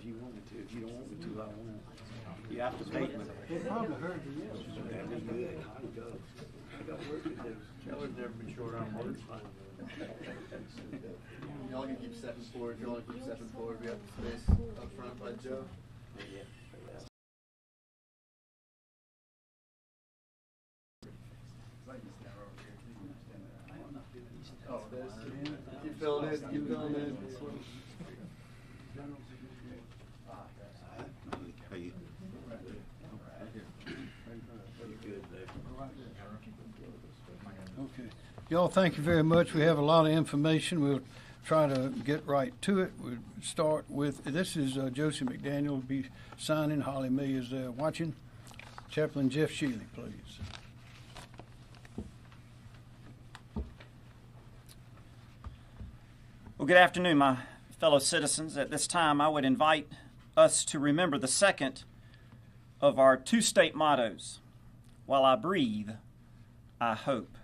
you want me to. If you don't want me to, I won't. You have to take me. It probably hurt you. That'd be good. I'll go. I got work to do. Kelly's never been short on words. Y'all can keep stepping forward. If you want to keep stepping forward, we have the space up front by Joe. Yeah. Oh, there's keep filling in, keep filling in. How you? Okay. Y'all, thank you very much. We have a lot of information. We'll try to get right to it. We'll start with, this is Josie McDaniel will be signing. Holly May is there watching. Chaplain Jeff Shealy, please. Well, good afternoon, my fellow citizens. At this time, I would invite us to remember the second of our two-state mottos, while I breathe, I hope.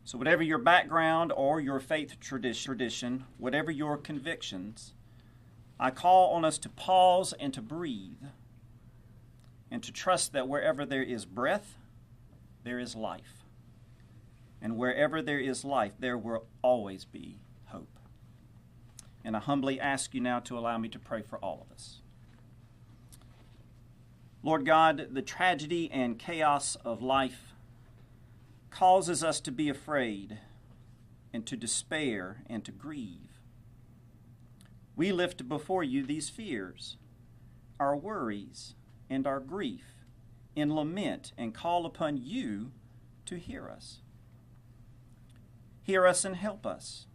So whatever your background or your faith tradition, whatever your convictions, I call on us to pause and to breathe and to trust that wherever there is breath, there is life. And wherever there is life, there will always be hope. And I humbly ask you now to allow me to pray for all of us. Lord God, the tragedy and chaos of life causes us to be afraid and to despair and to grieve. We lift before you these fears, our worries, and our grief in lament and call upon you to hear us. Hear us and help us.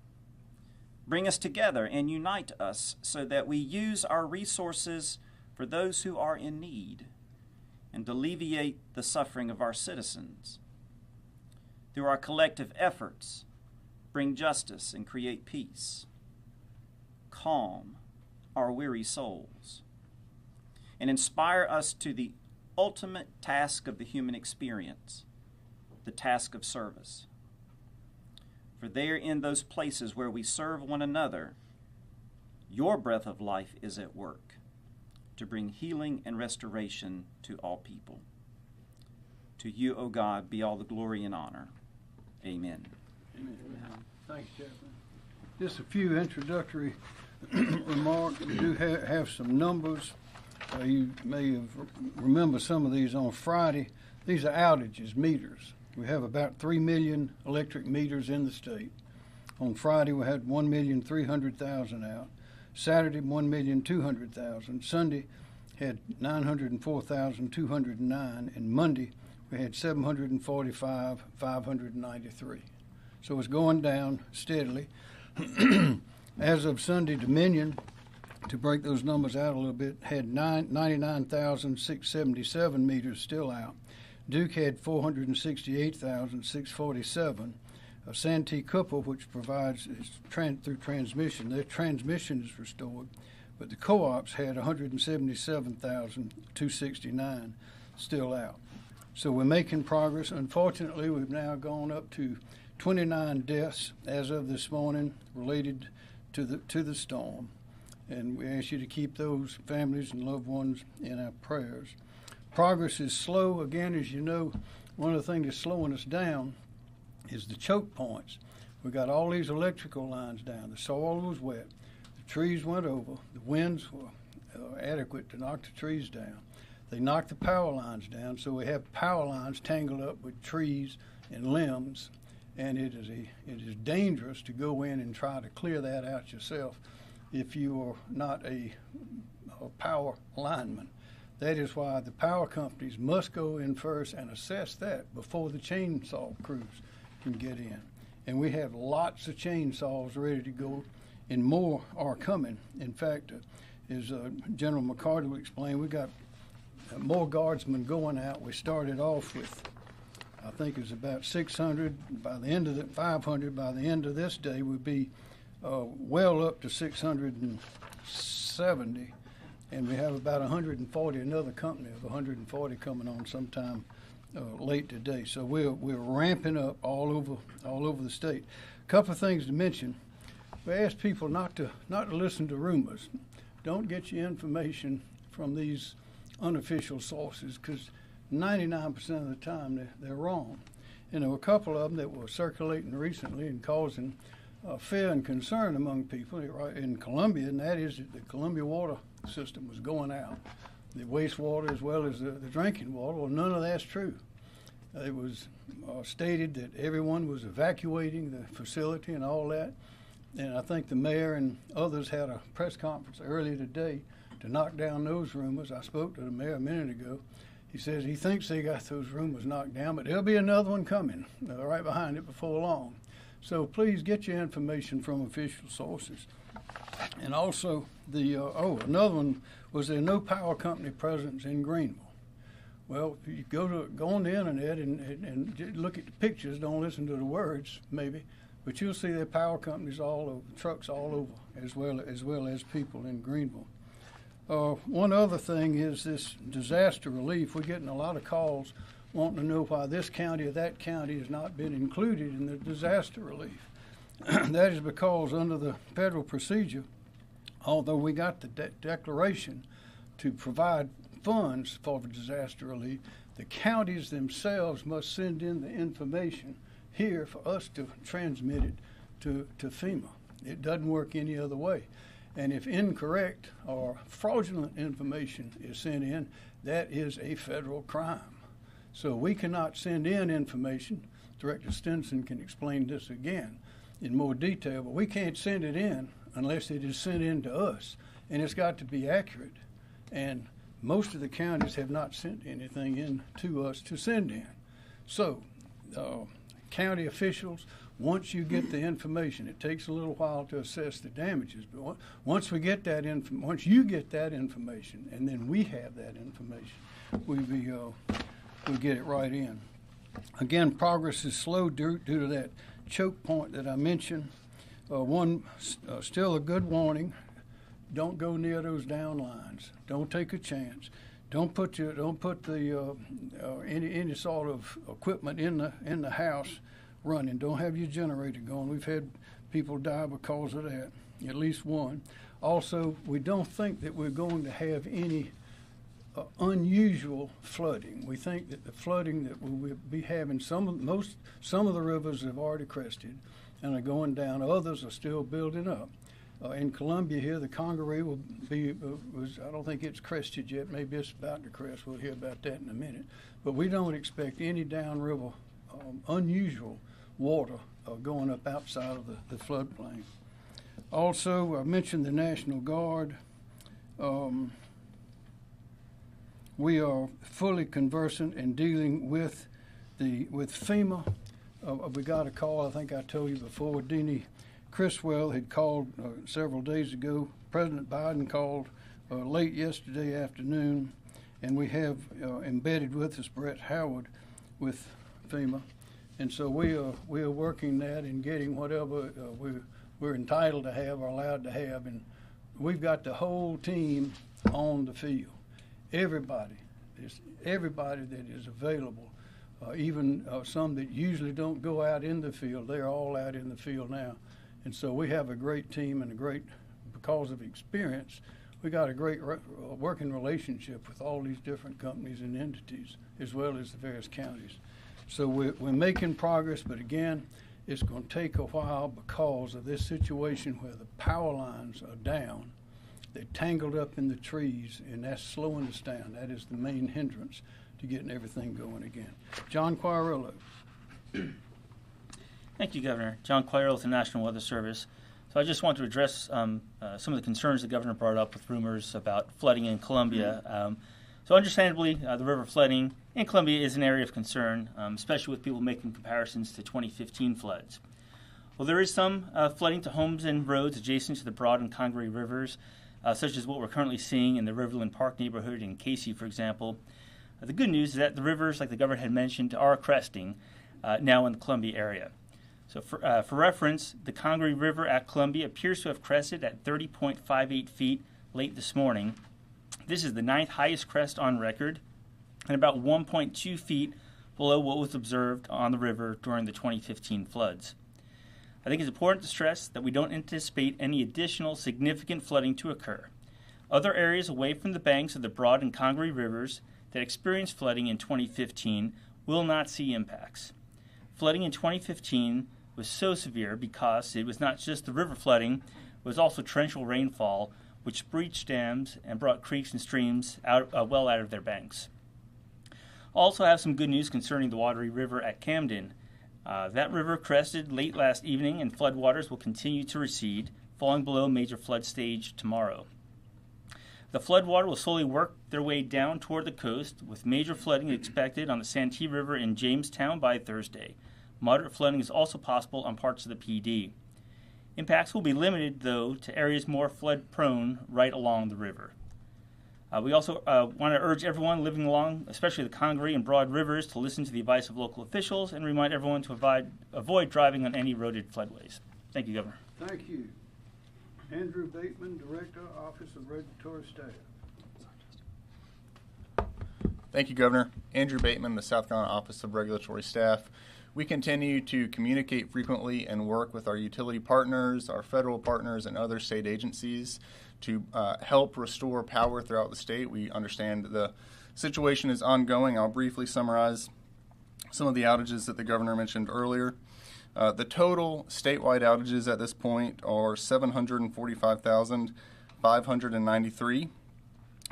Bring us together and unite us so that we use our resources for those who are in need and alleviate the suffering of our citizens. Through our collective efforts, bring justice and create peace. Calm our weary souls and inspire us to the ultimate task of the human experience, the task of service. For there in those places where we serve one another, your breath of life is at work to bring healing and restoration to all people. To you, O God, be all the glory and honor. Amen. Amen. Thanks, Chaplain. Just a few introductory remarks. We do have some numbers. You may have remember some of these on Friday. These are outages, meters. We have about 3 million electric meters in the state. On Friday, we had 1,300,000 out. Saturday, 1,200,000. Sunday had 904,209. And Monday, we had 745,593. So it's going down steadily. As of Sunday, Dominion, to break those numbers out a little bit, had 99,677 meters still out. Duke had 468,647. Santee Cooper, which provides through transmission, their transmission is restored, but the co-ops had 177,269 still out. So we're making progress. Unfortunately, we've now gone up to 29 deaths as of this morning related to the storm, and we ask you to keep those families and loved ones in our prayers. Progress is slow. Again, as you know, one of the things that's slowing us down is the choke points. We got all these electrical lines down. The soil was wet. The trees went over. The winds were adequate to knock the trees down. They knocked the power lines down, so we have power lines tangled up with trees and limbs, and it is dangerous to go in and try to clear that out yourself if you are not a power lineman. That is why the power companies must go in first and assess that before the chainsaw crews can get in. And we have lots of chainsaws ready to go, and more are coming. In fact, as General McCarty will explain, we got more guardsmen going out. We started off with, I think it was about 600. By the end of 500. By the end of this day, we'd be well up to 670. And we have about 140, another company of 140 coming on sometime late today. So we're ramping up all over the state. A couple of things to mention. We ask people not to listen to rumors. don't get your information from these unofficial sources, because 99% of the time they're wrong. And there were a couple of them that were circulating recently and causing fear and concern among people in Columbia, and that is that the Columbia water system was going out, the wastewater as well as the drinking water. Well, none of that's true. It was stated that everyone was evacuating the facility and all that, and I think the mayor and others had a press conference earlier today to knock down those rumors. I spoke to the mayor a minute ago. He says he thinks they got those rumors knocked down, but there'll be another one coming right behind it before long. So please get your information from official sources. And also, another one was there no power company presence in Greenville. Well, if you go on the internet and look at the pictures, don't listen to the words maybe, but you'll see there are power companies all over, trucks all over, as well as people in Greenville. One other thing is this disaster relief. We're getting a lot of calls wanting to know why this county or that county has not been included in the disaster relief. That is because under the federal procedure, although we got the declaration to provide funds for the disaster relief, the counties themselves must send in the information here for us to transmit it to FEMA. It doesn't work any other way. And if incorrect or fraudulent information is sent in, that is a federal crime. So we cannot send in information. Director Stinson can explain this again in more detail, but we can't send it in unless it is sent in to us. And it's got to be accurate. And most of the counties have not sent anything in to us to send in. So county officials, once you get the information, it takes a little while to assess the damages. But once we get that once you get that information, and then we have that information, we'll get it right in. Again, progress is slow due to that choke point that I mentioned. Still a good warning: don't go near those down lines. Don't take a chance. Don't put any sort of equipment in the house running. Don't have your generator going. We've had people die because of that, at least one. Also, we don't think that we're going to have any unusual flooding. We think that the flooding that we'll be having, some of the rivers have already crested and are going down. Others are still building up. In Columbia here, the Congaree will be, I don't think it's crested yet. Maybe it's about to crest. We'll hear about that in a minute. But we don't expect any downriver unusual water going up outside of the floodplain. Also, I mentioned the National Guard. We are fully conversant in dealing with FEMA. We got a call, I think I told you before, Deanie Criswell had called several days ago. President Biden called late yesterday afternoon, and we have embedded with us Brett Howard with FEMA. And so we are working that and getting whatever we're entitled to have or allowed to have. And we've got the whole team on the field. Everybody that is available, even some that usually don't go out in the field, they're all out in the field now. And so we have a great team and because of experience, we got a great working relationship with all these different companies and entities, as well as the various counties. So we're making progress, but again, it's going to take a while because of this situation where the power lines are down. They're tangled up in the trees, and that's slowing us down. That is the main hindrance to getting everything going again. John Quairillo. Thank you, Governor. John Quairillo with the National Weather Service. So I just want to address some of the concerns the Governor brought up with rumors about flooding in Columbia. So understandably, the river flooding in Columbia is an area of concern, especially with people making comparisons to 2015 floods. Well, there is some flooding to homes and roads adjacent to the Broad and Congaree rivers, such as what we're currently seeing in the Riverland Park neighborhood in Casey, for example. The good news is that the rivers, like the Governor had mentioned, are cresting now in the Columbia area. So for reference, the Congaree River at Columbia appears to have crested at 30.58 feet late this morning. This is the 9th highest crest on record and about 1.2 feet below what was observed on the river during the 2015 floods. I think it's important to stress that we don't anticipate any additional significant flooding to occur. Other areas away from the banks of the Broad and Congaree rivers that experienced flooding in 2015 will not see impacts. Flooding in 2015 was so severe because it was not just the river flooding, it was also torrential rainfall, which breached dams and brought creeks and streams well out of their banks. Also have some good news concerning the Wateree River at Camden. That river crested late last evening, and floodwaters will continue to recede, falling below major flood stage tomorrow. The floodwater will slowly work their way down toward the coast, with major flooding expected on the Santee River in Jamestown by Thursday. Moderate flooding is also possible on parts of the PD. Impacts will be limited, though, to areas more flood-prone right along the river. We also want to urge everyone living along, especially the Congaree and Broad rivers, to listen to the advice of local officials and remind everyone to avoid driving on any eroded floodways. Thank you, Governor. Thank you. Andrew Bateman, Director, Office of Regulatory Staff. Thank you, Governor. Andrew Bateman, the South Carolina Office of Regulatory Staff. We continue to communicate frequently and work with our utility partners, our federal partners, and other state agencies to help restore power throughout the state. We understand the situation is ongoing. I'll briefly summarize some of the outages that the governor mentioned earlier. The total statewide outages at this point are 745,593.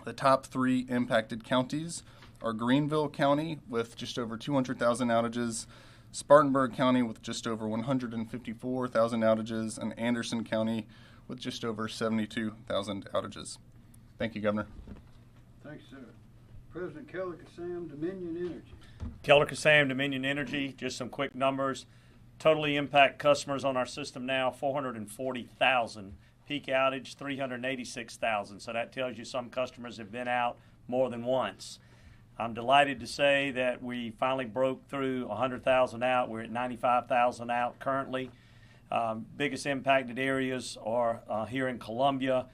The top three impacted counties are Greenville County with just over 200,000 outages, Spartanburg County with just over 154,000 outages, and Anderson County with just over 72,000 outages. Thank you, Governor. Thanks, sir. President Keller Kassam, Dominion Energy. Keller Kassam, Dominion Energy, just some quick numbers. Totally impact customers on our system now, 440,000. Peak outage, 386,000. So that tells you some customers have been out more than once. I'm delighted to say that we finally broke through 100,000 out. We're at 95,000 out currently. Biggest impacted areas are here in Columbia.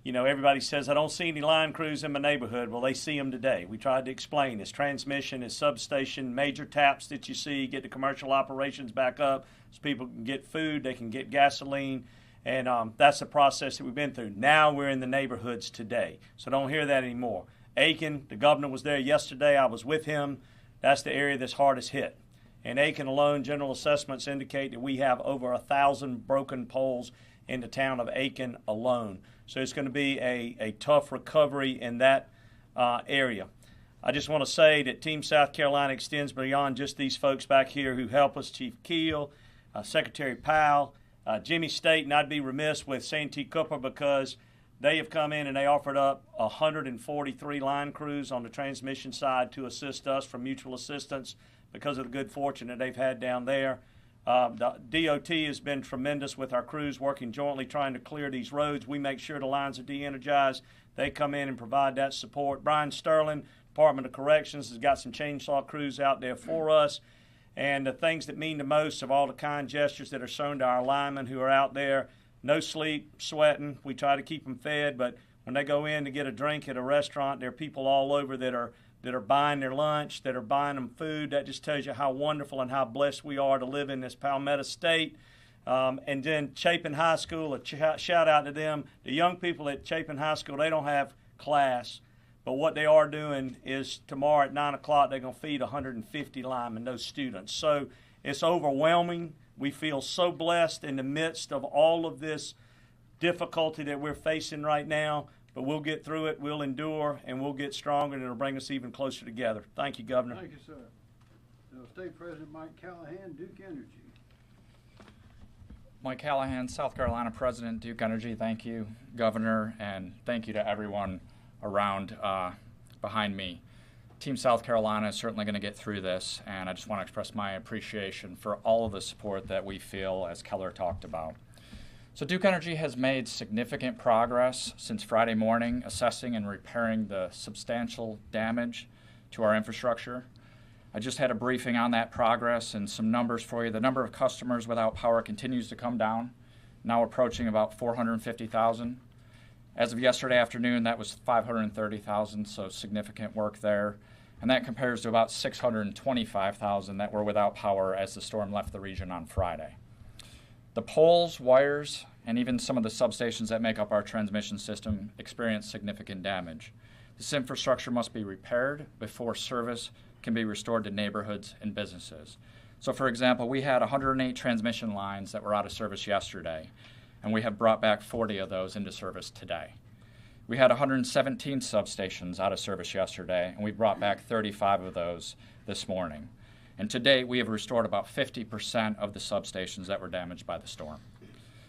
You know, everybody says, I don't see any line crews in my neighborhood. Well, they see them today. We tried to explain this. Transmission is substation, major taps that you see, get the commercial operations back up so people can get food, they can get gasoline, and that's the process that we've been through. Now we're in the neighborhoods today, so don't hear that anymore. Aiken, the governor was there yesterday. I was with him. That's the area that's hardest hit. In Aiken alone, general assessments indicate that we have over 1,000 broken poles in the town of Aiken alone. So it's going to be a tough recovery in that area. I just want to say that Team South Carolina extends beyond just these folks back here who help us, Chief Keel, Secretary Powell, Jimmy State, and I'd be remiss with Santee Cooper because they have come in and they offered up 143 line crews on the transmission side to assist us for mutual assistance because of the good fortune that they've had down there. The DOT has been tremendous with our crews working jointly trying to clear these roads. We make sure the lines are de-energized. They come in and provide that support. Brian Sterling, Department of Corrections, has got some chainsaw crews out there for us. And the things that mean the most of all the kind gestures that are shown to our linemen who are out there, no sleep, sweating. We try to keep them fed, but when they go in to get a drink at a restaurant, there are people all over that are buying their lunch, that are buying them food. That just tells you how wonderful and how blessed we are to live in this Palmetto State. And then Chapin High School, a shout out to them. The young people at Chapin High School, they don't have class, but what they are doing is tomorrow at 9 o'clock, they're going to feed 150 linemen, those students. So it's overwhelming. We feel so blessed in the midst of all of this difficulty that we're facing right now. But we'll get through it, we'll endure, and we'll get stronger, and it'll bring us even closer together. Thank you, Governor. Thank you, sir. State President Mike Callahan, Duke Energy. Mike Callahan, South Carolina President, Duke Energy. Thank you, Governor, and thank you to everyone around behind me. Team South Carolina is certainly going to get through this, and I just want to express my appreciation for all of the support that we feel, as Keller talked about. So Duke Energy has made significant progress since Friday morning, assessing and repairing the substantial damage to our infrastructure. I just had a briefing on that progress and some numbers for you. The number of customers without power continues to come down, now approaching about 450,000. As of yesterday afternoon, that was 530,000, so significant work there. And that compares to about 625,000 that were without power as the storm left the region on Friday. The poles, wires, and even some of the substations that make up our transmission system experienced significant damage. This infrastructure must be repaired before service can be restored to neighborhoods and businesses. So, for example, we had 108 transmission lines that were out of service yesterday, and we have brought back 40 of those into service today. We had 117 substations out of service yesterday, and we brought back 35 of those this morning. And to date, we have restored about 50% of the substations that were damaged by the storm.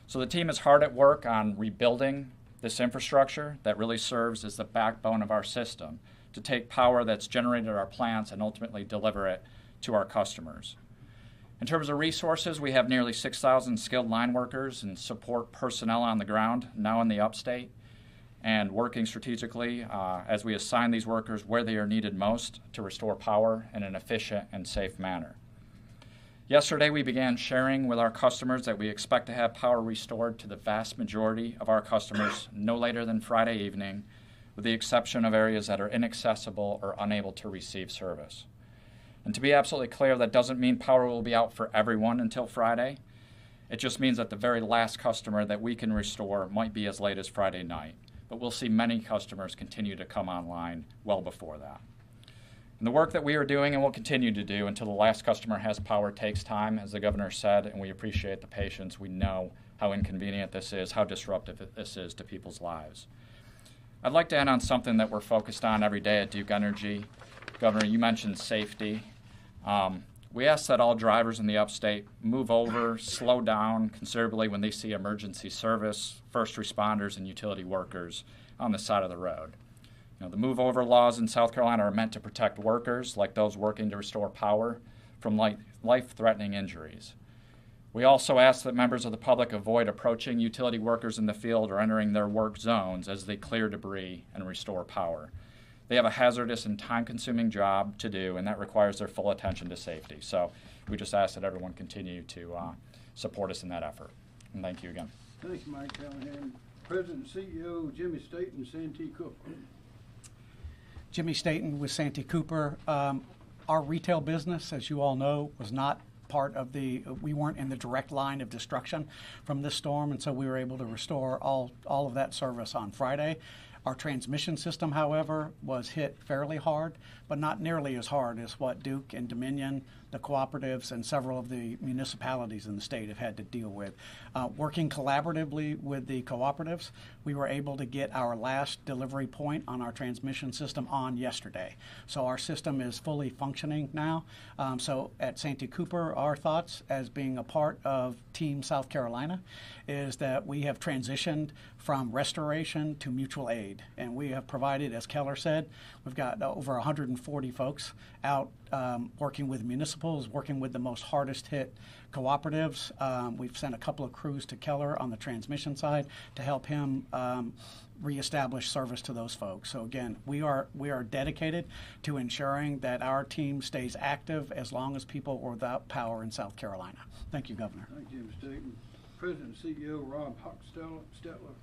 So the team is hard at work on rebuilding this infrastructure that really serves as the backbone of our system to take power that's generated at our plants and ultimately deliver it to our customers. In terms of resources, we have nearly 6,000 skilled line workers and support personnel on the ground now in the upstate and working strategically as we assign these workers where they are needed most to restore power in an efficient and safe manner. Yesterday, we began sharing with our customers that we expect to have power restored to the vast majority of our customers no later than Friday evening, with the exception of areas that are inaccessible or unable to receive service. And to be absolutely clear, that doesn't mean power will be out for everyone until Friday. It just means that the very last customer that we can restore might be as late as Friday night. But we'll see many customers continue to come online well before that. And the work that we are doing and will continue to do until the last customer has power takes time, as the governor said, and we appreciate the patience. We know how inconvenient this is, how disruptive this is to people's lives. I'd like to end on something that we're focused on every day at Duke Energy. Governor, you mentioned safety. We ask that all drivers in the upstate move over, slow down considerably when they see emergency service, first responders, and utility workers on the side of the road. The move over laws in South Carolina are meant to protect workers, like those working to restore power, from life-threatening injuries. We also ask that members of the public avoid approaching utility workers in the field or entering their work zones as they clear debris and restore power. They have a hazardous and time-consuming job to do, and that requires their full attention to safety. So we just ask that everyone continue to support us in that effort. And thank you again. Thank you, Mike Callahan. President and CEO Jimmy Staten, Santee Cooper. Jimmy Staten with Santee Cooper. Our retail business, as you all know, was not part of we weren't in the direct line of destruction from this storm, and so we were able to restore all of that service on Friday. Our transmission system, however, was hit fairly hard, but not nearly as hard as what Duke and Dominion, the cooperatives, and several of the municipalities in the state have had to deal with. Working collaboratively with the cooperatives, we were able to get our last delivery point on our transmission system on yesterday. So our system is fully functioning now. So at Santee Cooper, our thoughts as being a part of Team South Carolina is that we have transitioned from restoration to mutual aid. And we have provided, as Keller said, we've got over 140 folks out working with municipals, working with the most hardest hit cooperatives. We've sent a couple of crews to Keller on the transmission side to help him reestablish service to those folks. So again, we are dedicated to ensuring that our team stays active as long as people are without power in South Carolina. Thank you, Governor. Thank you, Mr. Staten. President and CEO Rob Hochstetler,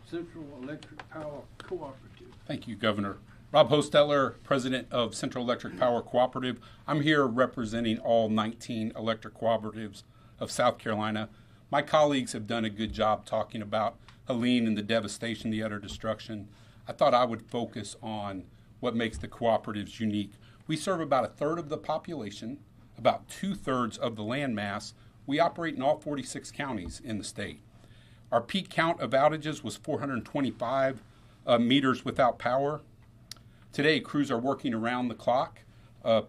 Central Electric Power Cooperative. Thank you, Governor. Rob Hochstetler, President of Central Electric Power Cooperative. I'm here representing all 19 electric cooperatives of South Carolina. My colleagues have done a good job talking about Helene and the devastation, the utter destruction. I thought I would focus on what makes the cooperatives unique. We serve about a third of the population, about 2/3 of the land mass. We operate in all 46 counties in the state. Our peak count of outages was 425 meters without power. Today, crews are working around the clock.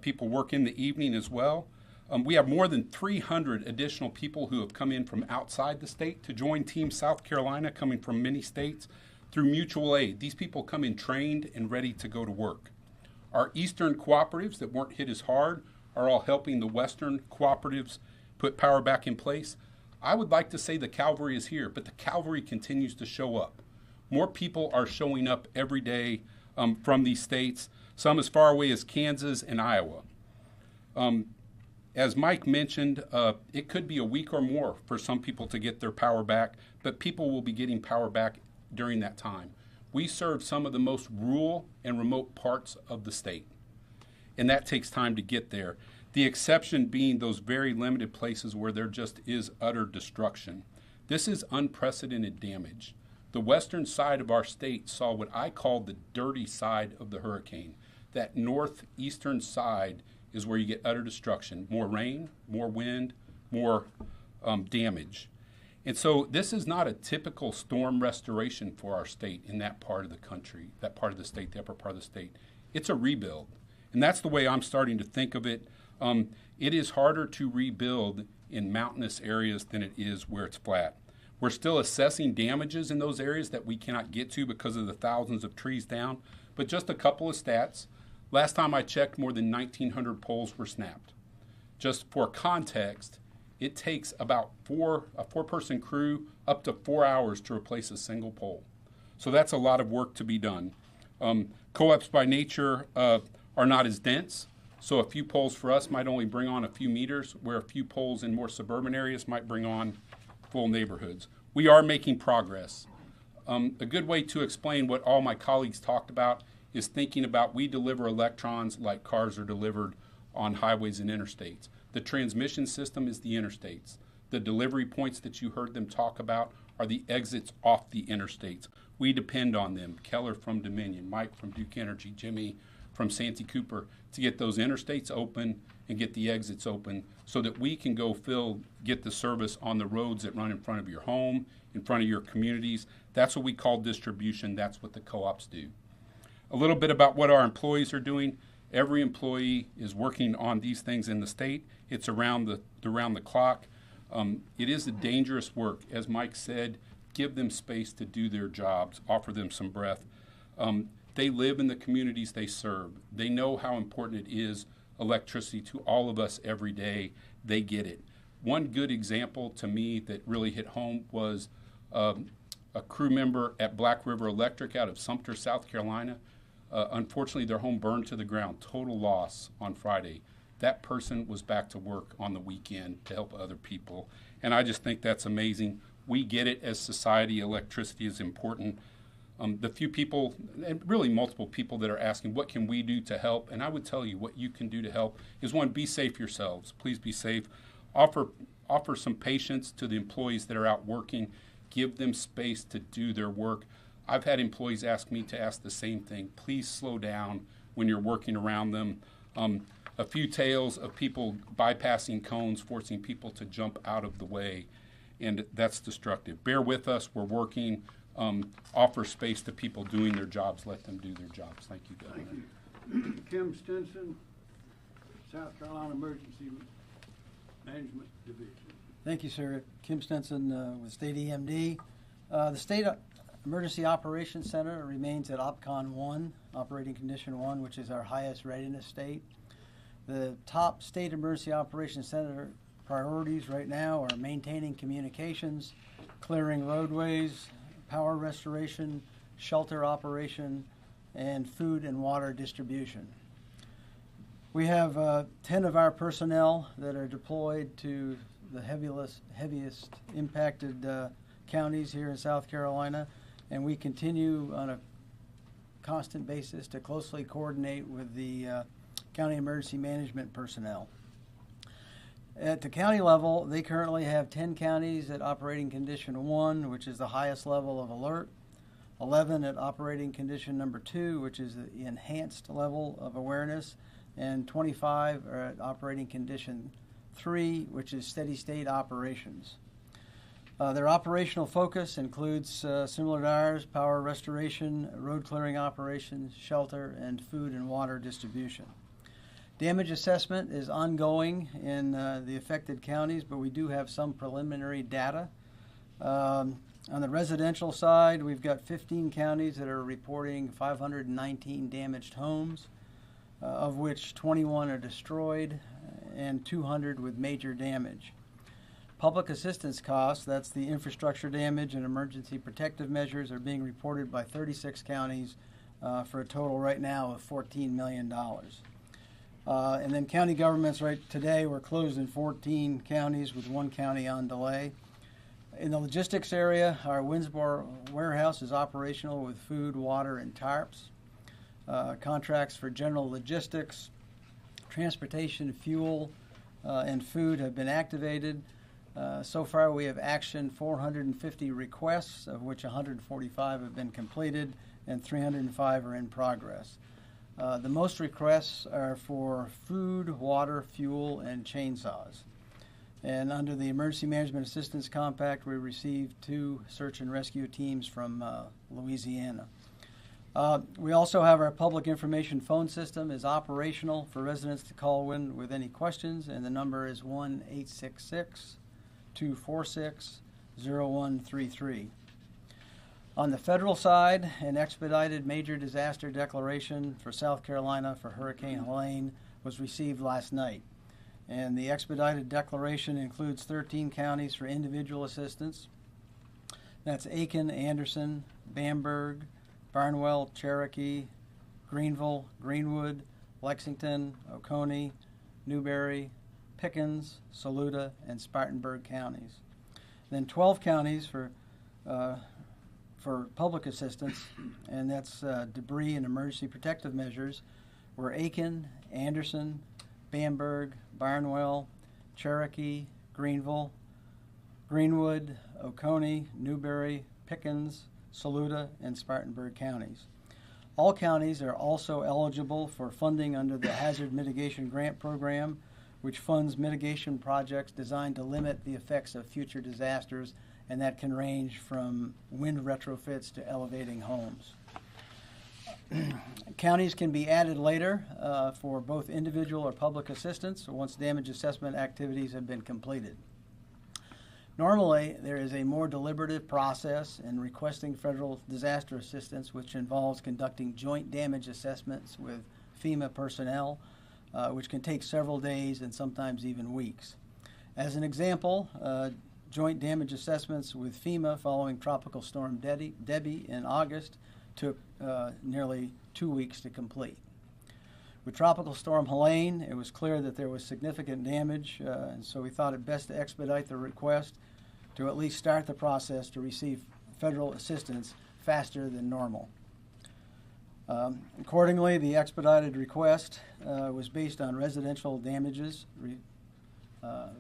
People work in the evening as well. We have more than 300 additional people who have come in from outside the state to join Team South Carolina, coming from many states, through mutual aid. These people come in trained and ready to go to work. Our eastern cooperatives that weren't hit as hard are all helping the western cooperatives put power back in place. I would like to say the cavalry is here, but the cavalry continues to show up. More people are showing up every day from these states, some as far away as Kansas and Iowa. As Mike mentioned, it could be a week or more for some people to get their power back, but people will be getting power back during that time. We serve some of the most rural and remote parts of the state, and that takes time to get there. The exception being those very limited places where there just is utter destruction. This is unprecedented damage. The western side of our state saw what I call the dirty side of the hurricane. That northeastern side is where you get utter destruction. More rain, more wind, more damage. And so this is not a typical storm restoration for our state in that part of the country, that part of the state, the upper part of the state. It's a rebuild. And that's the way I'm starting to think of it. It is harder to rebuild in mountainous areas than it is where it's flat. We're still assessing damages in those areas that we cannot get to because of the thousands of trees down. But just a couple of stats. Last time I checked, more than 1,900 poles were snapped. Just for context, it takes about a four-person crew up to 4 hours to replace a single pole. So that's a lot of work to be done. Co-ops by nature are not as dense, so a few poles for us might only bring on a few meters, where a few poles in more suburban areas might bring on full neighborhoods. We are making progress. A good way to explain what all my colleagues talked about is thinking about we deliver electrons like cars are delivered on highways and interstates. The transmission system is the interstates. The delivery points that you heard them talk about are the exits off the interstates. We depend on them, Keller from Dominion, Mike from Duke Energy, Jimmy from Santee Cooper, to get those interstates open and get the exits open so that we can go get the service on the roads that run in front of your home, in front of your communities. That's what we call distribution. That's what the co-ops do. A little bit about what our employees are doing. Every employee is working on these things in the state. It's around the clock. It is a dangerous work. As Mike said, give them space to do their jobs, offer them some breath. They live in the communities they serve. They know how important it is, electricity, to all of us every day. They get it. One good example to me that really hit home was a crew member at Black River Electric out of Sumter, South Carolina. Unfortunately, their home burned to the ground, total loss on Friday. That person was back to work on the weekend to help other people. And I just think that's amazing. We get it as society. Electricity is important. The few people, and really multiple people, that are asking, what can we do to help? And I would tell you what you can do to help is, one, be safe yourselves. Please be safe. Offer some patience to the employees that are out working. Give them space to do their work. I've had employees ask me to ask the same thing. Please slow down when you're working around them. A few tales of people bypassing cones, forcing people to jump out of the way, and that's destructive. Bear with us. We're working. Offer space to people doing their jobs. Let them do their jobs. Thank you, Governor. Thank you. Kim Stinson, South Carolina Emergency Management Division. Thank you, sir. Kim Stinson with State EMD. The State Emergency Operations Center remains at OPCON 1, Operating Condition 1, which is our highest readiness state. The top State Emergency Operations Center priorities right now are maintaining communications, clearing roadways, power restoration, shelter operation, and food and water distribution. We have 10 of our personnel that are deployed to the heaviest impacted counties here in South Carolina, and we continue on a constant basis to closely coordinate with the county emergency management personnel. At the county level, they currently have 10 counties at operating condition 1, which is the highest level of alert, 11 at operating condition number 2, which is the enhanced level of awareness, and 25 are at operating condition 3, which is steady state operations. Their operational focus includes, similar to ours, power restoration, road clearing operations, shelter, and food and water distribution. Damage assessment is ongoing in the affected counties, but we do have some preliminary data. On the residential side, we've got 15 counties that are reporting 519 damaged homes, of which 21 are destroyed and 200 with major damage. Public assistance costs, that's the infrastructure damage and emergency protective measures, are being reported by 36 counties for a total right now of $14 million. And then county governments, right today, we're closed in 14 counties with 1 county on delay. In the logistics area, our Winsboro warehouse is operational with food, water, and tarps. Contracts for general logistics, transportation, fuel, and food have been activated. So far, we have actioned 450 requests, of which 145 have been completed and 305 are in progress. The most requests are for food, water, fuel, and chainsaws. And under the Emergency Management Assistance Compact, we received 2 search and rescue teams from Louisiana. We also have our public information phone system is operational for residents to call in with any questions, and the number is 1-866-246-0133. On the federal side, an expedited major disaster declaration for South Carolina for Hurricane Helene was received last night. And the expedited declaration includes 13 counties for individual assistance. That's Aiken, Anderson, Bamberg, Barnwell, Cherokee, Greenville, Greenwood, Lexington, Oconee, Newberry, Pickens, Saluda, and Spartanburg counties. Then 12 counties for public assistance, and that's debris and emergency protective measures, were Aiken, Anderson, Bamberg, Barnwell, Cherokee, Greenville, Greenwood, Oconee, Newberry, Pickens, Saluda, and Spartanburg counties. All counties are also eligible for funding under the Hazard Mitigation Grant Program, which funds mitigation projects designed to limit the effects of future disasters, and that can range from wind retrofits to elevating homes. Counties can be added later for both individual or public assistance once damage assessment activities have been completed. Normally, there is a more deliberative process in requesting federal disaster assistance, which involves conducting joint damage assessments with FEMA personnel, which can take several days and sometimes even weeks. As an example, joint damage assessments with FEMA following Tropical Storm Debbie in August took nearly 2 weeks to complete. With Tropical Storm Helene, it was clear that there was significant damage, and so we thought it best to expedite the request to at least start the process to receive federal assistance faster than normal. Accordingly, the expedited request was based on residential damages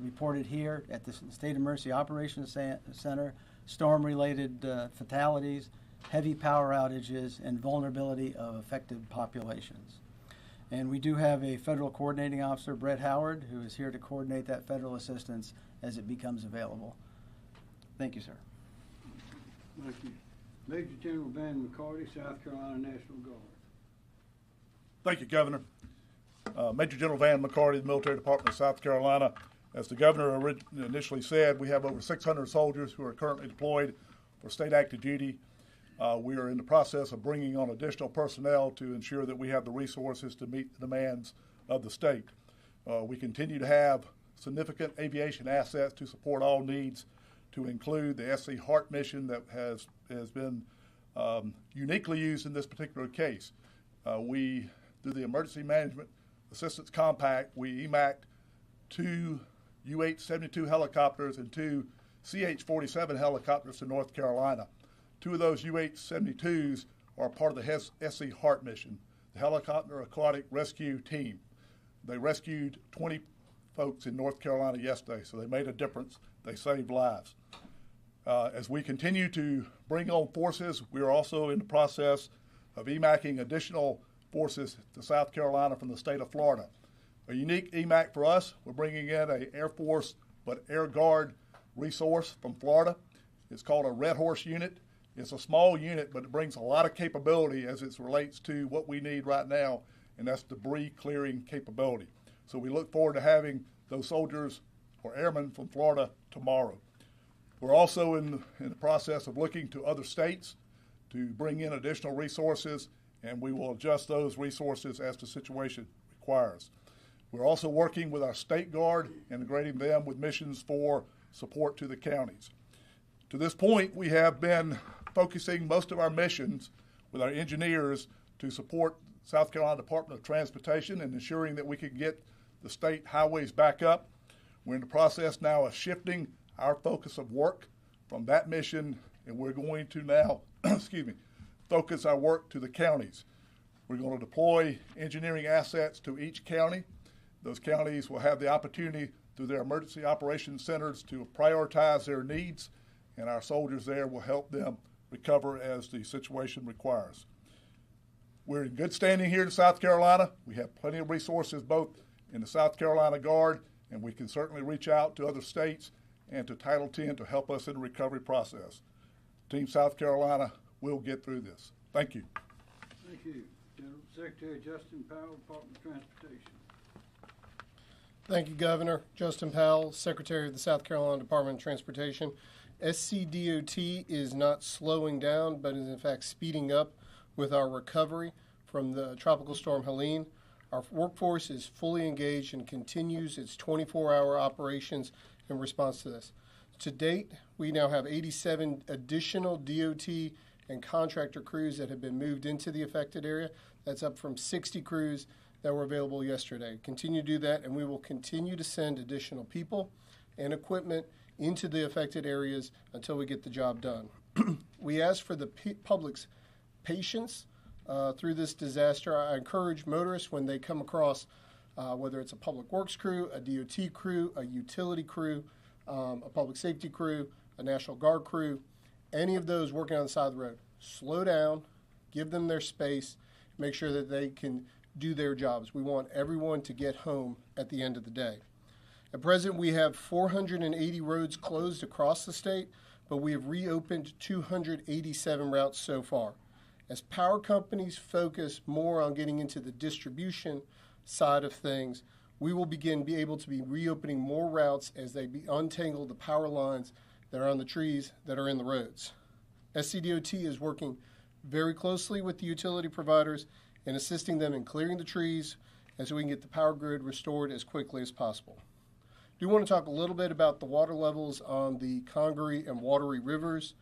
reported here at the State Emergency Operations Center, storm-related fatalities, heavy power outages, and vulnerability of affected populations. And we do have a federal coordinating officer, Brett Howard, who is here to coordinate that federal assistance as it becomes available. Thank you, sir. Thank you. Major General Van McCarty, South Carolina National Guard. Thank you, Governor. Major General Van McCarty, the Military Department of South Carolina. As the Governor initially said, we have over 600 soldiers who are currently deployed for state active duty. We are in the process of bringing on additional personnel to ensure that we have the resources to meet the demands of the state. We continue to have significant aviation assets to support all needs, to include the SC Heart mission that has been uniquely used in this particular case. We, through the Emergency Management Assistance Compact, we EMAC'd 2 UH-72 helicopters and 2 CH-47 helicopters to North Carolina. 2 of those UH-72s are part of the SC Heart mission, the Helicopter Aquatic Rescue Team. They rescued 20 folks in North Carolina yesterday, so they made a difference. They saved lives. As we continue to bring on forces, we are also in the process of EMACing additional forces to South Carolina from the state of Florida. A unique EMAC for us, we're bringing in an Air Force but Air Guard resource from Florida. It's called a Red Horse unit. It's a small unit, but it brings a lot of capability as it relates to what we need right now, and that's debris clearing capability. So we look forward to having those soldiers or airmen from Florida tomorrow. We're also in the process of looking to other states to bring in additional resources, and we will adjust those resources as the situation requires. We're also working with our state guard, integrating them with missions for support to the counties. To this point, we have been focusing most of our missions with our engineers to support South Carolina Department of Transportation and ensuring that we can get the state highways back up. We're in the process now of shifting our focus of work from that mission, and we're going to now, focus our work to the counties. We're going to deploy engineering assets to each county. Those counties will have the opportunity through their emergency operations centers to prioritize their needs, and our soldiers there will help them recover as the situation requires. We're in good standing here in South Carolina. We have plenty of resources both in the South Carolina Guard, and we can certainly reach out to other states and to Title X to help us in the recovery process. Team South Carolina will get through this. Thank you. Thank you. General Secretary Justin Powell, Department of Transportation. Thank you, Governor. Justin Powell, Secretary of the South Carolina Department of Transportation. SCDOT is not slowing down, but is in fact speeding up with our recovery from the tropical storm Helene. Our workforce is fully engaged and continues its 24-hour operations in response to this. To date, we now have 87 additional DOT and contractor crews that have been moved into the affected area. That's up from 60 crews that were available yesterday. Continue to do that, and we will continue to send additional people and equipment into the affected areas until we get the job done. We ask for the public's patience through this disaster. I encourage motorists when they come across, whether it's a public works crew, a DOT crew, a utility crew, a public safety crew, a National Guard crew, any of those working on the side of the road, slow down, give them their space, make sure that they can do their jobs. We want everyone to get home at the end of the day. At present, we have 480 roads closed across the state, but we have reopened 287 routes so far. As power companies focus more on getting into the distribution side of things, we will be able to be reopening more routes as they untangle the power lines that are on the trees that are in the roads. SCDOT is working very closely with the utility providers and assisting them in clearing the trees so we can get the power grid restored as quickly as possible. I do want to talk a little bit about the water levels on the Congaree and Wateree rivers.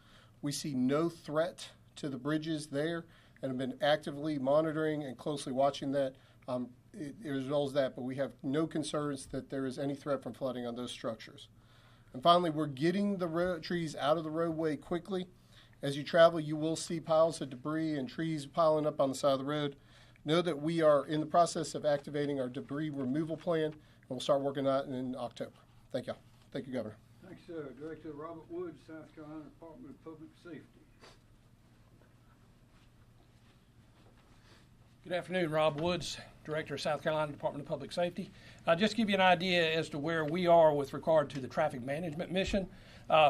We see no threat to the bridges there and have been actively monitoring and closely watching that. It resolves that, but we have no concerns that there is any threat from flooding on those structures. And finally, we're getting the trees out of the roadway quickly. As you travel, you will see piles of debris and trees piling up on the side of the road. Know that we are in the process of activating our debris removal plan, and we'll start working on it in October. Thank you. Thank you, Governor. Thanks, sir. Director Robert Woods, South Carolina Department of Public Safety. Good afternoon, Rob Woods, Director of South Carolina Department of Public Safety. Just give you an idea as to where we are with regard to the traffic management mission.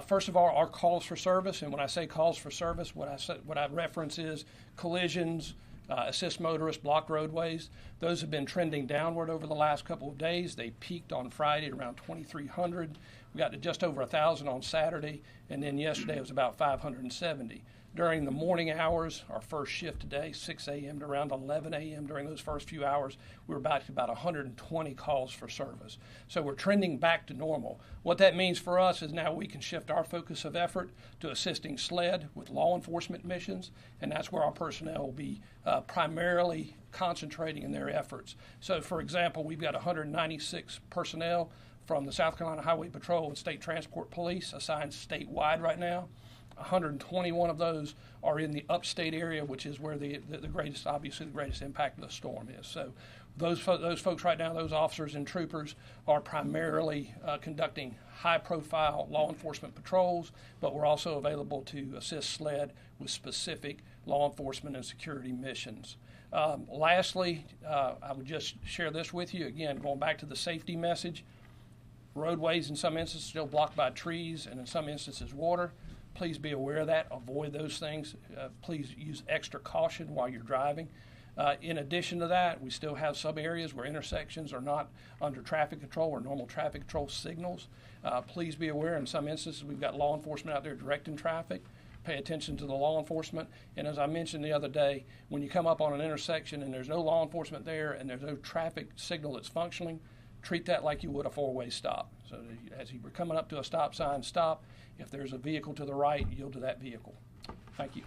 First of all, our calls for service, and when I say calls for service, what I reference is collisions, assist motorists, blocked roadways. Those have been trending downward over the last couple of days. They peaked on Friday at around 2,300. We got to just over 1,000 on Saturday, and then yesterday it was about 570. During the morning hours, our first shift today, 6 a.m. to around 11 a.m. during those first few hours, we were back to about 120 calls for service. So we're trending back to normal. What that means for us is now we can shift our focus of effort to assisting SLED with law enforcement missions, and that's where our personnel will be primarily concentrating in their efforts. So, for example, we've got 196 personnel from the South Carolina Highway Patrol and State Transport Police assigned statewide right now. 121 of those are in the upstate area, which is where the greatest, obviously the greatest impact of the storm is. So those folks right now, those officers and troopers are primarily conducting high-profile law enforcement patrols, but we're also available to assist SLED with specific law enforcement and security missions. Lastly, I would just share this with you, again, going back to the safety message. Roadways in some instances still blocked by trees and in some instances water. Please be aware of that. Avoid those things. Please use extra caution while you're driving. In addition to that, we still have some areas where intersections are not under traffic control or normal traffic control signals. Please be aware in some instances we've got law enforcement out there directing traffic. Pay attention to the law enforcement. And as I mentioned the other day, when you come up on an intersection and there's no law enforcement there and there's no traffic signal that's functioning, treat that like you would a four-way stop. So as you're coming up to a stop sign, stop. If there's a vehicle to the right, yield to that vehicle. Thank you.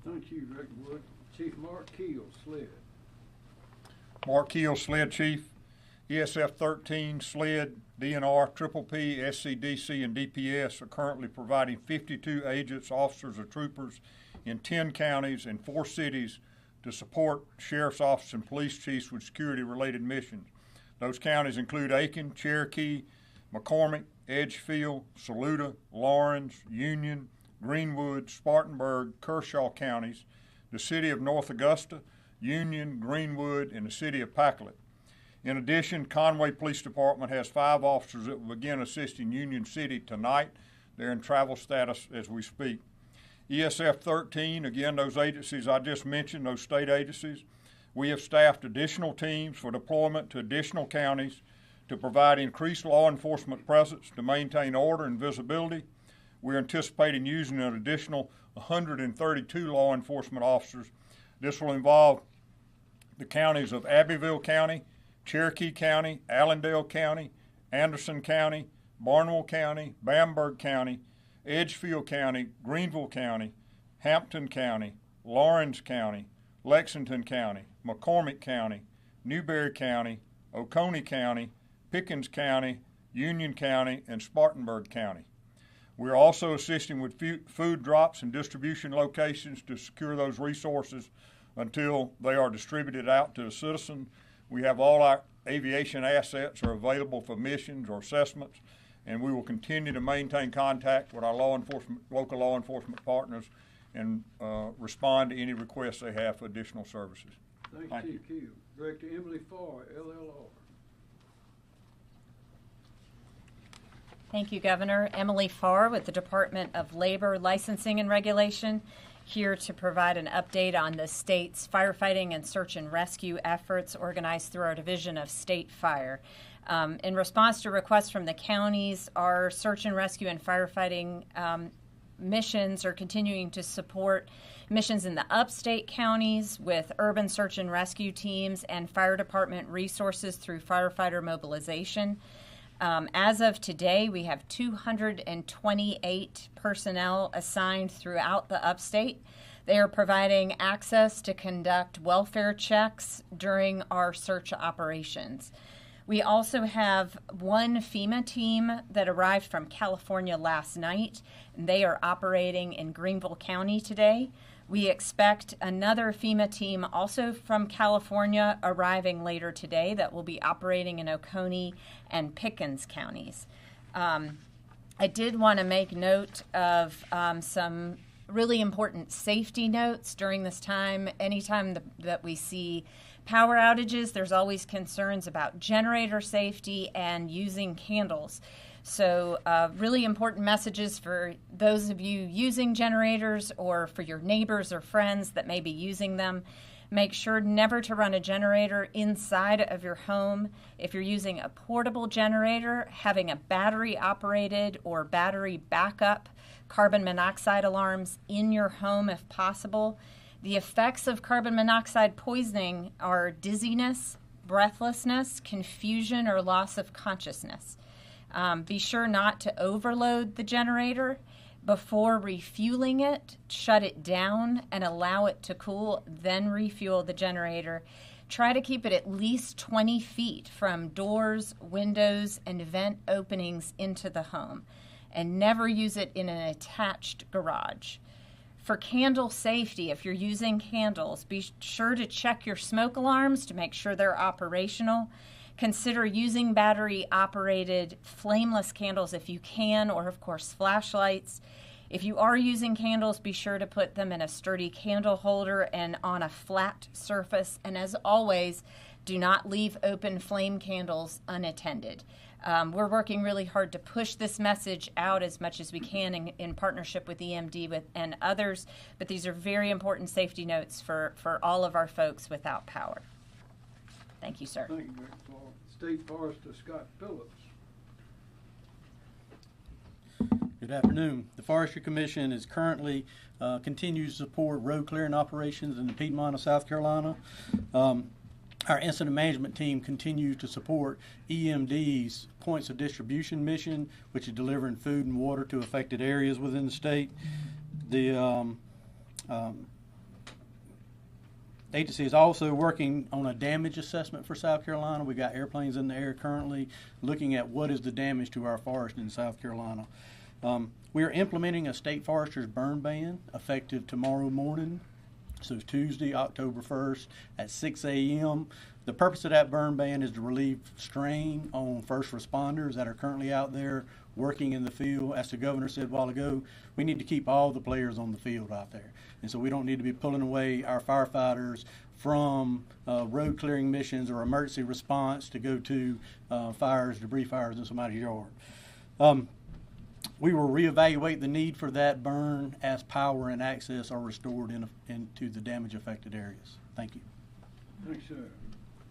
Thank you, Director Wood. Chief Mark Keel, SLED. Mark Keel, SLED Chief. ESF 13, SLED, DNR, Triple P, SCDC, and DPS are currently providing 52 agents, officers, or troopers in 10 counties and 4 cities to support sheriff's office and police chiefs with security-related missions. Those counties include Aiken, Cherokee, McCormick, Edgefield, Saluda, Lawrence, Union, Greenwood, Spartanburg, Kershaw counties, the city of North Augusta, Union, Greenwood, and the city of Packlet. In addition, Conway Police Department has 5 officers that will begin assisting Union City tonight. They're in travel status as we speak. ESF 13, again, those agencies I just mentioned, those state agencies, we have staffed additional teams for deployment to additional counties to provide increased law enforcement presence to maintain order and visibility. We're anticipating using an additional 132 law enforcement officers. This will involve the counties of Abbeville County, Cherokee County, Allendale County, Anderson County, Barnwell County, Bamberg County, Edgefield County, Greenville County, Hampton County, Lawrence County, Lexington County, McCormick County, Newberry County, Oconee County, Pickens County, Union County, and Spartanburg County. We're also assisting with food drops and distribution locations to secure those resources until they are distributed out to the citizen. We have all our aviation assets are available for missions or assessments, and we will continue to maintain contact with our local law enforcement partners and respond to any requests they have for additional services. Thank you, Chief Keel. Director Emily Farr, LLR. Thank you, Governor. Emily Farr with the Department of Labor Licensing and Regulation, here to provide an update on the state's firefighting and search and rescue efforts organized through our Division of State Fire. In response to requests from the counties, our search and rescue and firefighting missions are continuing to support missions in the upstate counties with urban search and rescue teams and fire department resources through firefighter mobilization. As of today, we have 228 personnel assigned throughout the upstate. They are providing access to conduct welfare checks during our search operations. We also have one FEMA team that arrived from California last night, and they are operating in Greenville County today. We expect another FEMA team also from California arriving later today that will be operating in Oconee and Pickens counties. I did want to make note of some really important safety notes during this time. Anytime that we see power outages, there's always concerns about generator safety and using candles. So really important messages for those of you using generators or for your neighbors or friends that may be using them. Make sure never to run a generator inside of your home. If you're using a portable generator, having a battery-operated or battery backup carbon monoxide alarms in your home if possible. The effects of carbon monoxide poisoning are dizziness, breathlessness, confusion, or loss of consciousness. Be sure not to overload the generator. Before refueling it, shut it down and allow it to cool, then refuel the generator. Try to keep it at least 20 feet from doors, windows, and vent openings into the home, and never use it in an attached garage. For candle safety, if you're using candles, be sure to check your smoke alarms to make sure they're operational. Consider using battery-operated flameless candles if you can, or of course flashlights. If you are using candles, be sure to put them in a sturdy candle holder and on a flat surface. And as always, do not leave open flame candles unattended. We're working really hard to push this message out as much as we can in partnership with EMD and others, but these are very important safety notes for all of our folks without power. Thank you, sir. Thank you, Director Farr. State Forester Scott Phillips. Good afternoon. The Forestry Commission is currently continues to support road clearing operations in the Piedmont of South Carolina. Our incident management team continues to support EMD's points of distribution mission, which is delivering food and water to affected areas within the state. The agency is also working on a damage assessment for South Carolina. We got airplanes in the air currently looking at what is the damage to our forest in South Carolina. We are implementing a state forester's burn ban effective tomorrow morning. So Tuesday, October 1st at 6 a.m. The purpose of that burn ban is to relieve strain on first responders that are currently out there working in the field. As the governor said a while ago, we need to keep all the players on the field out there. And so we don't need to be pulling away our firefighters from road clearing missions or emergency response to go to fires, debris fires in somebody's yard. We will reevaluate the need for that burn as power and access are restored into the damage affected areas. Thank you. Thanks, sir.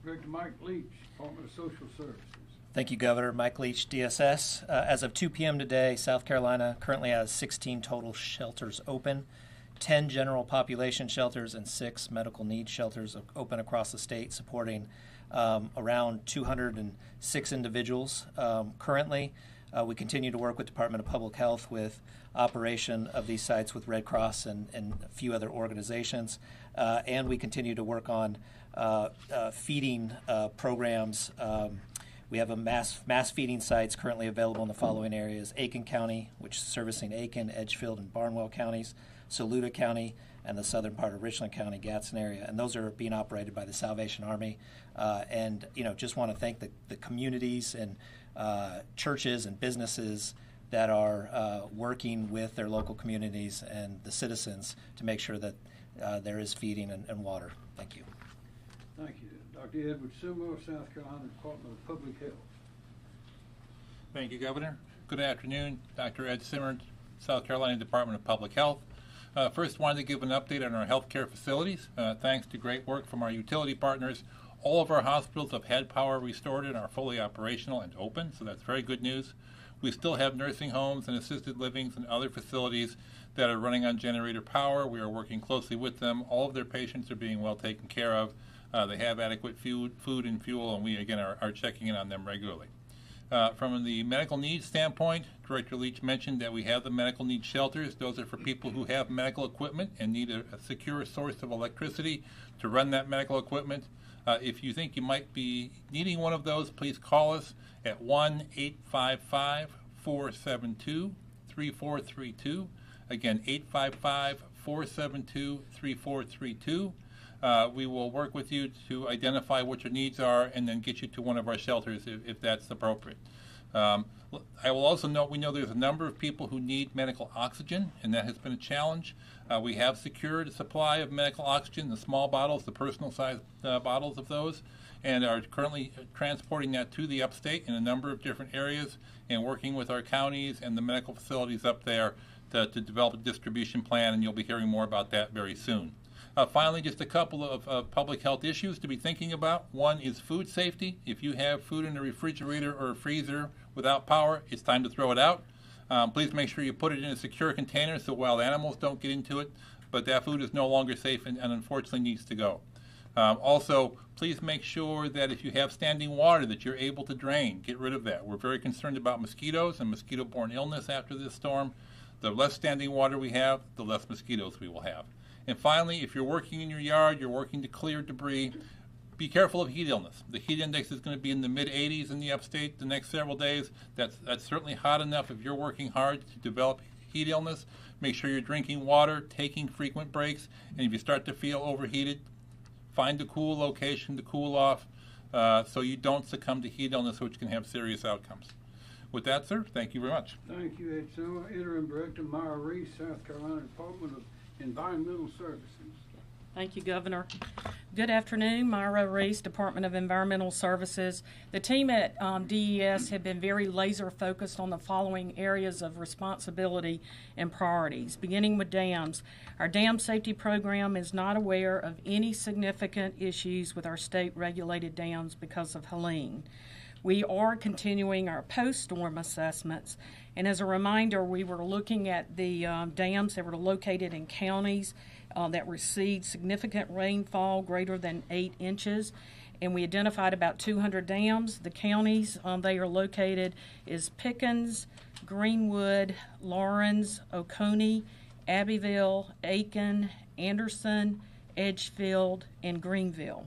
Director Mike Leach, Department of Social Services. Thank you, Governor. Mike Leach, DSS. As of 2 p.m. today, South Carolina currently has 16 total shelters open, 10 general population shelters, and 6 medical needs shelters open across the state, supporting around 206 individuals. Currently, we continue to work with Department of Public Health with operation of these sites with Red Cross and a few other organizations. And we continue to work on feeding programs. We have a mass feeding sites currently available in the following areas: Aiken County, which is servicing Aiken, Edgefield, and Barnwell counties, Saluda County, and the southern part of Richland County, Gadsden area. And those are being operated by the Salvation Army. And just want to thank the communities and churches and businesses that are working with their local communities and the citizens to make sure that there is feeding and water. Thank you. Thank you. Dr. Edward Seymour, South Carolina Department of Public Health. Thank you, Governor. Good afternoon. Dr. Ed Simmons, South Carolina Department of Public Health. First, wanted to give an update on our healthcare facilities. Thanks to great work from our utility partners, all of our hospitals have had power restored and are fully operational and open, so that's very good news. We still have nursing homes and assisted livings and other facilities that are running on generator power. We are working closely with them. All of their patients are being well taken care of. They have adequate food and fuel, and we, again, are checking in on them regularly. From the medical needs standpoint, Director Leach mentioned that we have the medical needs shelters. Those are for people who have medical equipment and need a secure source of electricity to run that medical equipment. If you think you might be needing one of those, please call us at 1-855-472-3432. Again, 855-472-3432. We will work with you to identify what your needs are and then get you to one of our shelters if that's appropriate. I will also note we know there's a number of people who need medical oxygen, and that has been a challenge. We have secured a supply of medical oxygen, the small bottles, the personal size bottles of those, and are currently transporting that to the upstate in a number of different areas and working with our counties and the medical facilities up there to develop a distribution plan, and you'll be hearing more about that very soon. Finally, just a couple of public health issues to be thinking about. One is food safety. If you have food in a refrigerator or a freezer without power, it's time to throw it out. Please make sure you put it in a secure container so wild animals don't get into it, but that food is no longer safe and unfortunately needs to go. Also, please make sure that if you have standing water that you're able to drain, get rid of that. We're very concerned about mosquitoes and mosquito-borne illness after this storm. The less standing water we have, the less mosquitoes we will have. And finally, if you're working in your yard, you're working to clear debris, be careful of heat illness. The heat index is going to be in the mid-80s in the upstate the next several days. That's certainly hot enough if you're working hard to develop heat illness. Make sure you're drinking water, taking frequent breaks, and if you start to feel overheated, find a cool location to cool off so you don't succumb to heat illness, which can have serious outcomes. With that, sir, thank you very much. Thank you, Ed Seymour. Interim Director Myra Reese, South Carolina Department of Environmental Services. Thank you, Governor. Good afternoon. Myra Reese, Department of Environmental Services. The team at DES have been very laser focused on the following areas of responsibility and priorities, beginning with dams. Our dam safety program is not aware of any significant issues with our state-regulated dams because of Helene. We are continuing our post-storm assessments, and as a reminder, we were looking at the dams that were located in counties that received significant rainfall greater than 8 inches, and we identified about 200 dams. The counties they are located is Pickens, Greenwood, Lawrence, Oconee, Abbeville, Aiken, Anderson, Edgefield, and Greenville.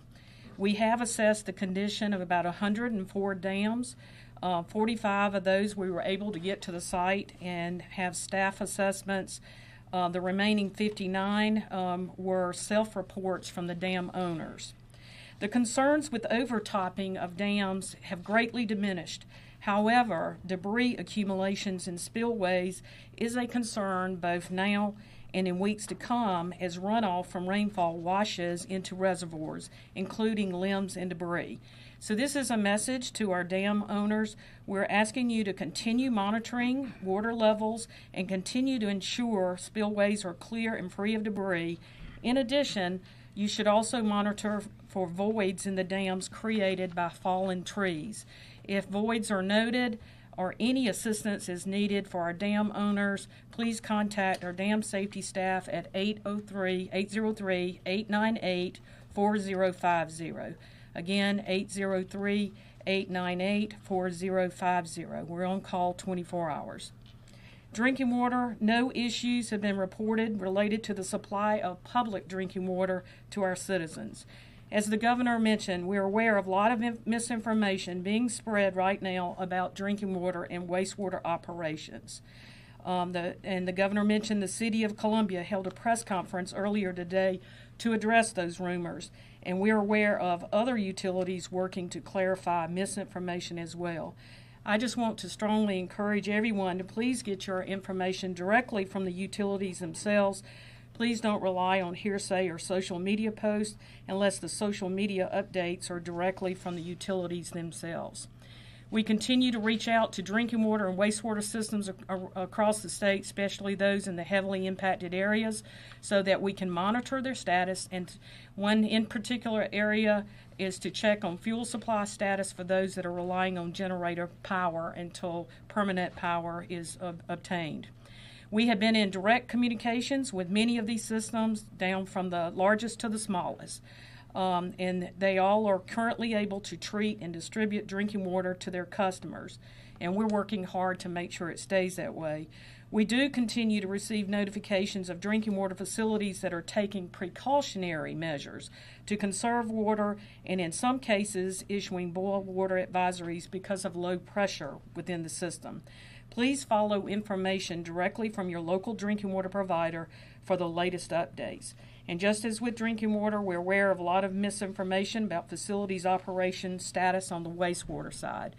We have assessed the condition of about 104 dams. 45 of those we were able to get to the site and have staff assessments. The remaining 59 were self-reports from the dam owners. The concerns with overtopping of dams have greatly diminished. However, debris accumulations in spillways is a concern both now and in weeks to come as runoff from rainfall washes into reservoirs, including limbs and debris. So this is a message to our dam owners. We're asking you to continue monitoring water levels and continue to ensure spillways are clear and free of debris. In addition, you should also monitor for voids in the dams created by fallen trees. If voids are noted or any assistance is needed for our dam owners, please contact our dam safety staff at 803-898-4050. Again, 803-898-4050. We're on call 24 hours. Drinking water, no issues have been reported related to the supply of public drinking water to our citizens. As the governor mentioned, we're aware of a lot of misinformation being spread right now about drinking water and wastewater operations. The governor mentioned the City of Columbia held a press conference earlier today to address those rumors, and we're aware of other utilities working to clarify misinformation as well. I just want to strongly encourage everyone to please get your information directly from the utilities themselves. Please don't rely on hearsay or social media posts unless the social media updates are directly from the utilities themselves. We continue to reach out to drinking water and wastewater systems across the state, especially those in the heavily impacted areas, so that we can monitor their status. And one in particular area is to check on fuel supply status for those that are relying on generator power until permanent power is obtained. We have been in direct communications with many of these systems, down from the largest to the smallest. And they all are currently able to treat and distribute drinking water to their customers. And we're working hard to make sure it stays that way. We do continue to receive notifications of drinking water facilities that are taking precautionary measures to conserve water, and in some cases issuing boil water advisories because of low pressure within the system. Please follow information directly from your local drinking water provider for the latest updates. And just as with drinking water, we're aware of a lot of misinformation about facilities' operation status on the wastewater side.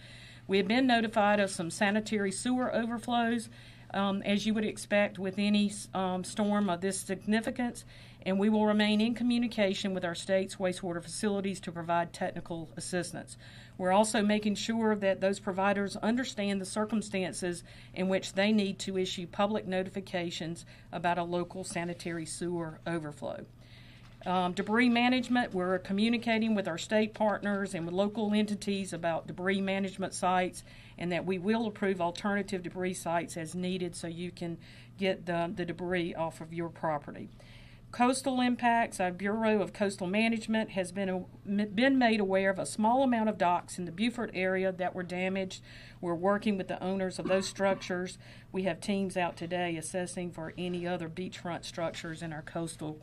We have been notified of some sanitary sewer overflows, as you would expect with any storm of this significance, and we will remain in communication with our state's wastewater facilities to provide technical assistance. We're also making sure that those providers understand the circumstances in which they need to issue public notifications about a local sanitary sewer overflow. Debris management, we're communicating with our state partners and with local entities about debris management sites, and that we will approve alternative debris sites as needed so you can get the debris off of your property. Coastal impacts, our Bureau of Coastal Management has been made aware of a small amount of docks in the Beaufort area that were damaged. We're working with the owners of those structures. We have teams out today assessing for any other beachfront structures in our coastal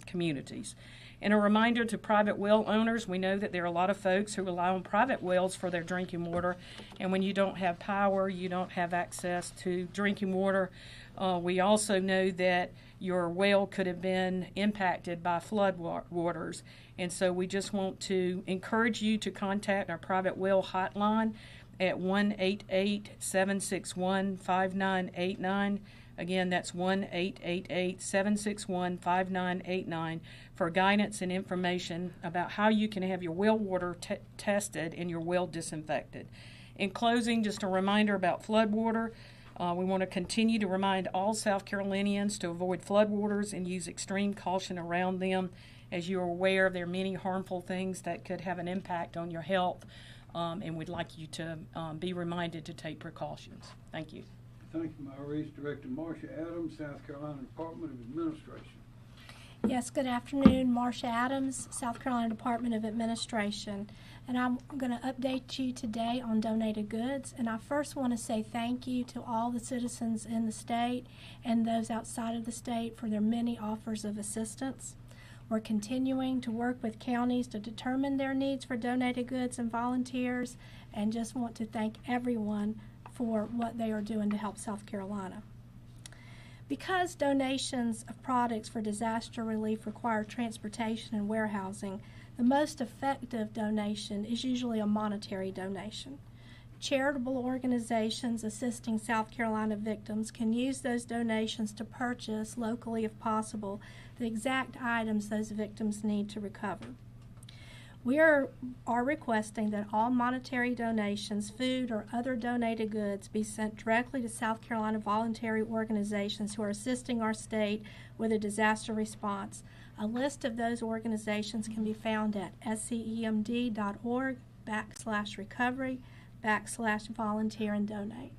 communities. And a reminder to private well owners, we know that there are a lot of folks who rely on private wells for their drinking water, and when you don't have power, you don't have access to drinking water. We also know that your well could have been impacted by flood waters, and so we just want to encourage you to contact our private well hotline at 1-888-761-5989. Again, that's 1-888-761-5989 for guidance and information about how you can have your well water tested and your well disinfected. In closing, just a reminder about flood water. We want to continue to remind all South Carolinians to avoid floodwaters and use extreme caution around them. As you are aware, there are many harmful things that could have an impact on your health, and we'd like you to be reminded to take precautions. Thank you. Thank you, Maurice. Director Marcia Adams, South Carolina Department of Administration. Yes, good afternoon. Marcia Adams, South Carolina Department of Administration. And I'm going to update you today on donated goods. And I first want to say thank you to all the citizens in the state and those outside of the state for their many offers of assistance. We're continuing to work with counties to determine their needs for donated goods and volunteers, and just want to thank everyone for what they are doing to help South Carolina. Because donations of products for disaster relief require transportation and warehousing, the most effective donation is usually a monetary donation. Charitable organizations assisting South Carolina victims can use those donations to purchase, locally if possible, the exact items those victims need to recover. We are requesting that all monetary donations, food, or other donated goods be sent directly to South Carolina voluntary organizations who are assisting our state with a disaster response. A list of those organizations can be found at scemd.org/recovery/volunteer and donate.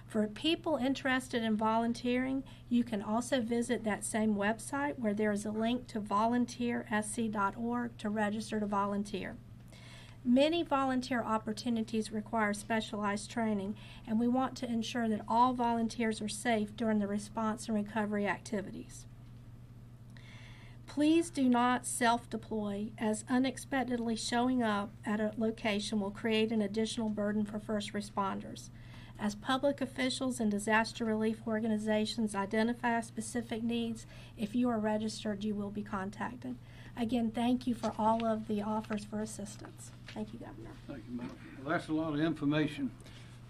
For people interested in volunteering, you can also visit that same website where there is a link to volunteersc.org to register to volunteer. Many volunteer opportunities require specialized training, and we want to ensure that all volunteers are safe during the response and recovery activities. Please do not self-deploy, as unexpectedly showing up at a location will create an additional burden for first responders. As public officials and disaster relief organizations identify specific needs, if you are registered, you will be contacted. Again, thank you for all of the offers for assistance. Thank you, Governor. Thank you, Mark. Well, that's a lot of information.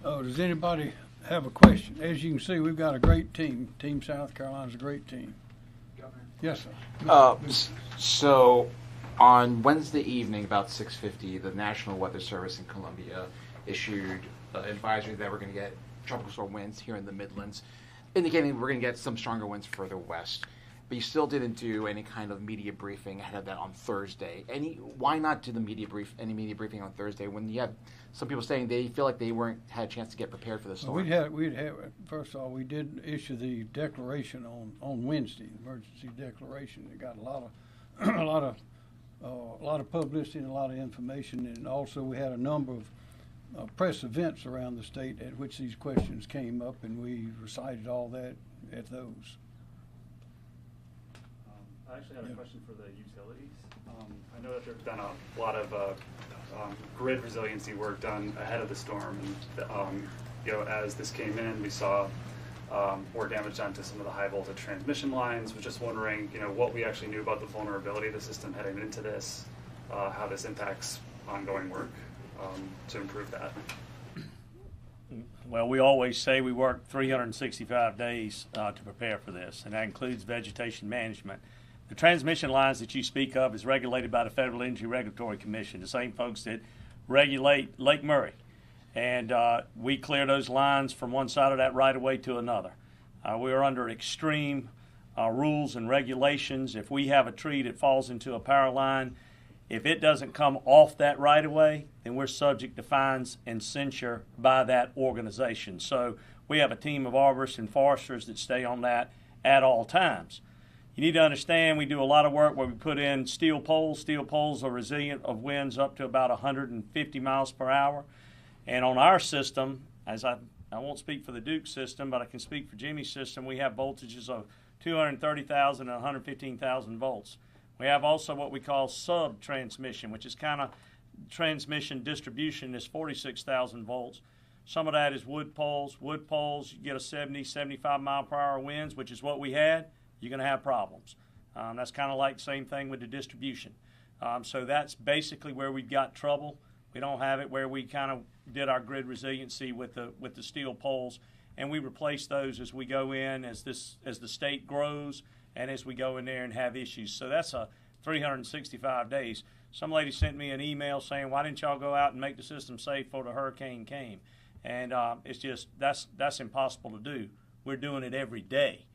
Does anybody have a question? As you can see, we've got a great team. Team South Carolina's a great team. Governor? Yes, sir. So on Wednesday evening, about 6:50, the National Weather Service in Columbia issued advisory that we're going to get tropical storm winds here in the Midlands, indicating we're going to get some stronger winds further west. But you still didn't do any kind of media briefing ahead of that on Thursday. Why not do any media briefing on Thursday when you have some people saying they feel like they had a chance to get prepared for the storm? First of all, we did issue the declaration on Wednesday, emergency declaration. It got a lot of publicity and a lot of information, and also we had a number of press events around the state at which these questions came up, and we recited all that at those. I actually had a question for the utilities. I know that there's been a lot of grid resiliency work done ahead of the storm, and as this came in, we saw more damage done to some of the high voltage transmission lines. Was just wondering, what we actually knew about the vulnerability of the system heading into this, how this impacts ongoing work to improve that. Well, we always say we work 365 days to prepare for this, and that includes vegetation management. The transmission lines that you speak of is regulated by the Federal Energy Regulatory Commission, the same folks that regulate Lake Murray. And we clear those lines from one side of that right-of-way to another. We are under extreme rules and regulations. If we have a tree that falls into a power line, if it doesn't come off that right-of-way, then we're subject to fines and censure by that organization. So we have a team of arborists and foresters that stay on that at all times. You need to understand we do a lot of work where we put in steel poles. Steel poles are resilient of winds up to about 150 miles per hour. And on our system, as I won't speak for the Duke system, but I can speak for Jimmy's system, we have voltages of 230,000 and 115,000 volts. We have also what we call sub-transmission, which is kind of transmission distribution is 46,000 volts. Some of that is wood poles. Wood poles, you get a 70, 75 mile per hour winds, which is what we had. You're going to have problems. That's kind of like the same thing with the distribution. So that's basically where we've got trouble. We don't have it where we kind of did our grid resiliency with the steel poles, and we replace those as we go in, as the state grows, and as we go in there and have issues. So that's a 365 days. Some lady sent me an email saying, why didn't y'all go out and make the system safe before the hurricane came? And it's just, that's impossible to do. We're doing it every day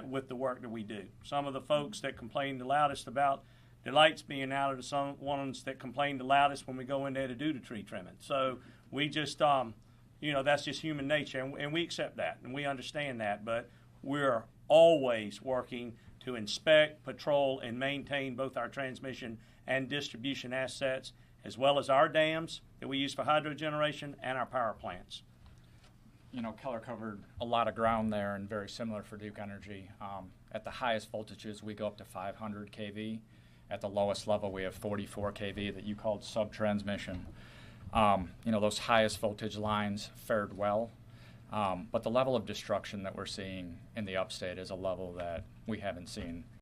with the work that we do. Some of the folks that complain the loudest about the lights being out are some ones that complain the loudest when we go in there to do the tree trimming. So we just, that's just human nature, and we accept that, and we understand that, but we're always working to inspect, patrol, and maintain both our transmission and distribution assets, as well as our dams that we use for hydro generation and our power plants. Keller covered a lot of ground there, and very similar for Duke Energy. At the highest voltages, we go up to 500 kV. At the lowest level, we have 44 kV that you called sub-transmission. Those highest voltage lines fared well. But the level of destruction that we're seeing in the upstate is a level that we haven't seen